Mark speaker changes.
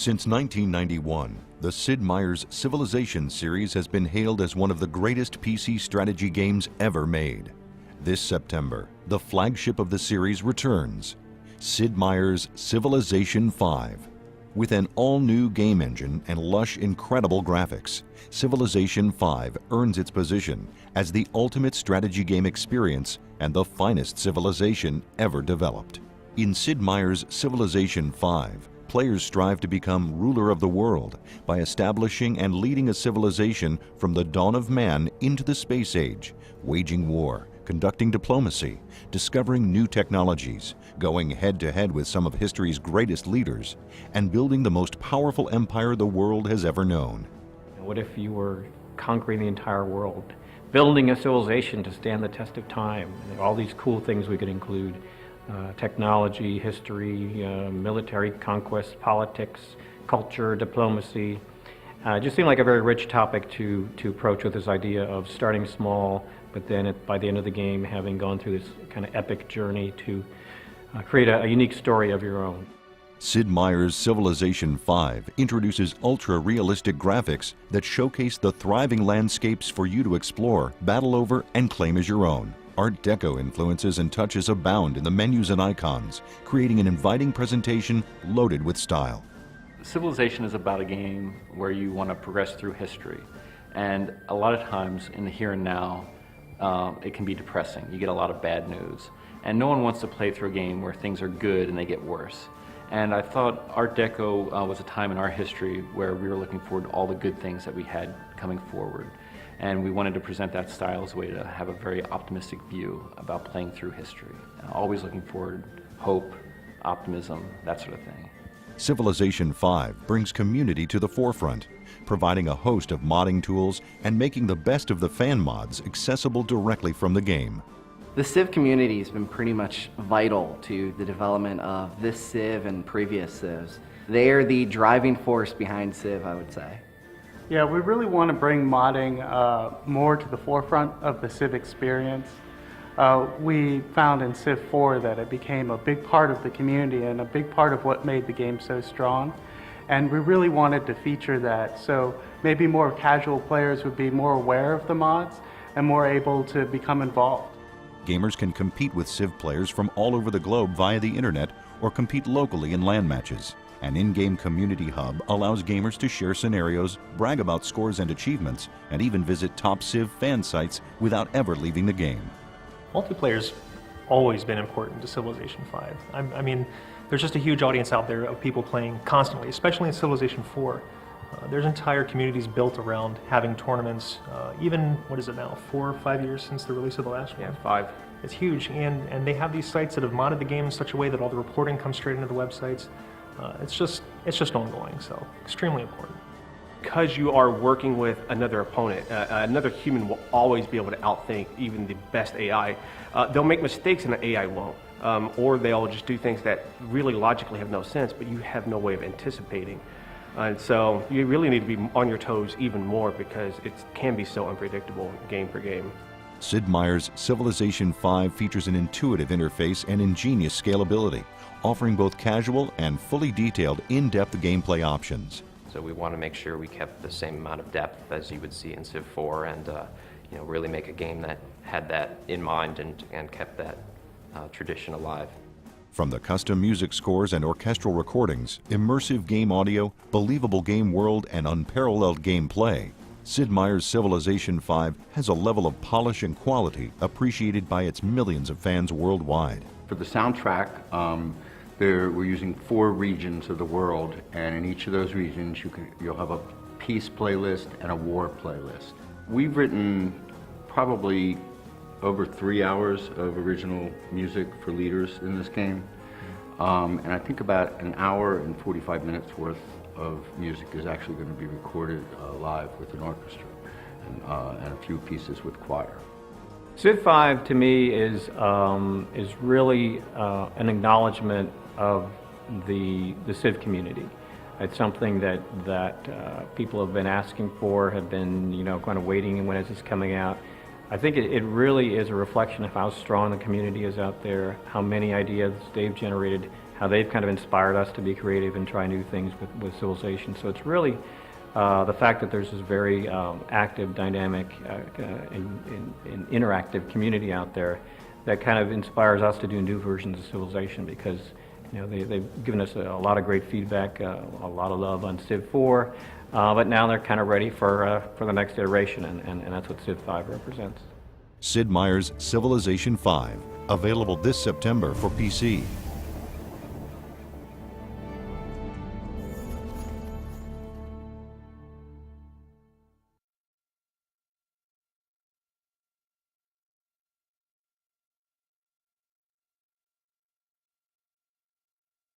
Speaker 1: Since 1991, the Sid Meier's Civilization series has been hailed as one of the greatest PC strategy games ever made. This September, the flagship of the series returns, Sid Meier's Civilization 5. With an all-new game engine and lush, incredible graphics, Civilization 5 earns its position as the ultimate strategy game experience and the finest civilization ever developed. In Sid Meier's Civilization 5, players strive to become ruler of the world by establishing and leading a civilization from the dawn of man into the space age, waging war, conducting diplomacy, discovering new technologies, going head-to-head with some of history's greatest leaders, and building the most powerful empire the world has ever known.
Speaker 2: What if you were conquering the entire world, building a civilization to stand the test of time? All these cool things we could include. Technology, history, military conquest, politics, culture, diplomacy. It just seemed like a very rich topic to approach with this idea of starting small, but then by the end of the game having gone through this kind of epic journey to create a unique story of your own.
Speaker 1: Sid Meier's Civilization 5 introduces ultra-realistic graphics that showcase the thriving landscapes for you to explore, battle over, and claim as your own. Art Deco influences and touches abound in the menus and icons, creating an inviting presentation loaded with style.
Speaker 3: Civilization is about a game where you want to progress through history, and a lot of times in the here and now it can be depressing. You get a lot of bad news, and no one wants to play through a game where things are good and they get worse. And I thought Art Deco was a time in our history where we were looking forward to all the good things that we had coming forward. And we wanted to present that style as a way to have a very optimistic view about playing through history. Always looking forward, hope, optimism, that sort of thing.
Speaker 1: Civilization 5 brings community to the forefront, providing a host of modding tools and making the best of the fan mods accessible directly from the game.
Speaker 4: The Civ community has been pretty much vital to the development of this Civ and previous Civs. They are the driving force behind Civ, I would say.
Speaker 5: Yeah, we really want to bring modding more to the forefront of the Civ experience. We found in Civ 4 that it became a big part of the community and a big part of what made the game so strong. And we really wanted to feature that, so maybe more casual players would be more aware of the mods and more able to become involved.
Speaker 1: Gamers can compete with Civ players from all over the globe via the internet or compete locally in LAN matches. An in-game community hub allows gamers to share scenarios, brag about scores and achievements, and even visit top Civ fan sites without ever leaving the game.
Speaker 6: Multiplayer's always been important to Civilization 5. I mean, there's just a huge audience out there of people playing constantly, especially in Civilization 4. There's entire communities built around having tournaments, even, what is it now, 4 or 5 years since the release of the last one?
Speaker 2: Yeah, 5.
Speaker 6: It's huge, and they have these sites that have modded the game in such a way that all the reporting comes straight into the websites. It's just ongoing, so extremely important.
Speaker 7: Because you are working with another opponent, another human will always be able to outthink even the best AI. They'll make mistakes and the AI won't. Or they'll just do things that really logically have no sense, but you have no way of anticipating. And so you really need to be on your toes even more because it can be so unpredictable game for game.
Speaker 1: Sid Meier's Civilization 5 features an intuitive interface and ingenious scalability, offering both casual and fully detailed in-depth gameplay options.
Speaker 8: So we want to make sure we kept the same amount of depth as you would see in Civ 4 and really make a game that had that in mind and kept that tradition alive.
Speaker 1: From the custom music scores and orchestral recordings, immersive game audio, believable game world, and unparalleled gameplay, Sid Meier's Civilization 5 has a level of polish and quality appreciated by its millions of fans worldwide.
Speaker 9: For the soundtrack, we're using 4 regions of the world, and in each of those regions you'll have a peace playlist and a war playlist. We've written probably over 3 hours of original music for leaders in this game, and I think about an hour and 45 minutes worth of music is actually going to be recorded live with an orchestra and a few pieces with choir.
Speaker 2: Civ 5 to me is really an acknowledgement of the Civ community. It's something that people have been asking for, have been kind of waiting, and when is this coming out? I think it really is a reflection of how strong the community is out there, how many ideas they've generated, how they've kind of inspired us to be creative and try new things with Civilization. So it's really the fact that there's this very active, dynamic, and interactive community out there that kind of inspires us to do new versions of Civilization, because they've given us a lot of great feedback, a lot of love on Civ 4, but now they're kind of ready for the next iteration, and that's what Civ 5 represents.
Speaker 1: Sid Meier's Civilization 5, available this September for PC.